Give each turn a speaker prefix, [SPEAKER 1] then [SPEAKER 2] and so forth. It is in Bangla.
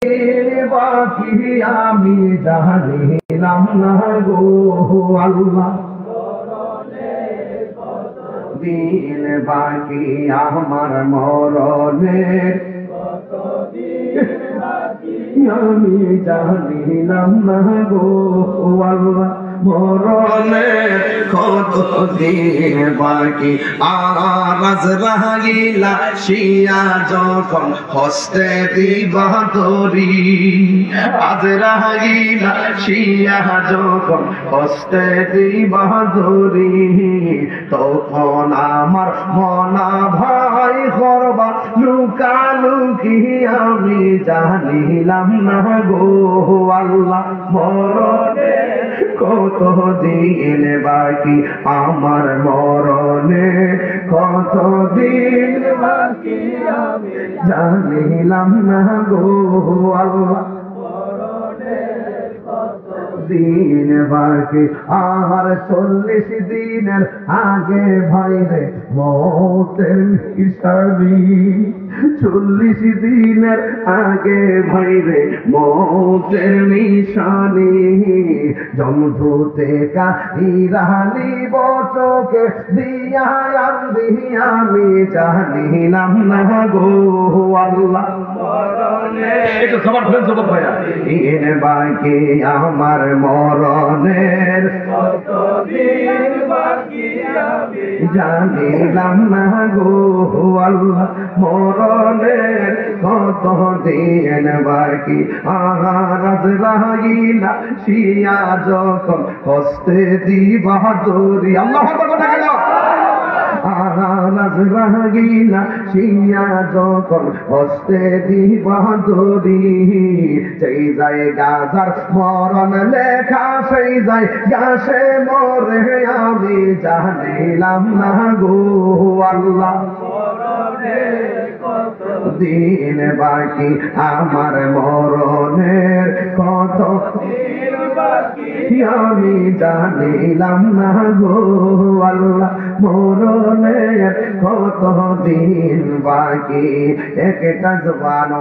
[SPEAKER 1] বাকি আমি জানিলাম না গো আল্লাহ, দিন বাকি আমার মরণের আমি জানিলাম না গো আল্লাহ, মরণের কত দিন বাকি। আর আজরাইলা শিয়া যখন হস্তে দিবা তরি, আজরাইলা শিয়া যখন হস্তে দিবা তরি, তখন আমার মনা ভাই করবা লুকালুকি আমি জানিলাম না গো আল্লাহ, মরণের কত দিন বাকি আমার মরণের কত দিন বাকি আমি জানিলাম না গো আল্লাহ, দিন বাকি আর 40 দিনের আগে ভাইরে মতের হিসাবি, 40 দিনের আগে ভাইরে মতের নিশানি, জমধুতে কাহিরানি বচকে দিয়া আমি জানিলাম না গো আল্লাহ,
[SPEAKER 2] একটু সবার ফ্রেন্ড সবার ভাইয়া
[SPEAKER 1] দিন বাকি আমার মরণের কত দিন বাকি আমি জানিলাম না গো আল্লাহ, মরণের কত দিন বাকি। আর আজরাইলা শিয়া যখন হস্তে দিবা তরি, আল্লাহু আকবার গেল, আর আজরাইলা শিয়া যখন হস্তে দিবা তরি, সেই জায়গা যার মরণ লেখা সেই জায়গা সে মরে আমি জানিলাম না গো আল্লাহ, দিন বাকি আমার মরণের কত দিন বাকি আমি জানিলাম না গো আল্লাহ, মরণের কত দিন বাকি। একটা জবান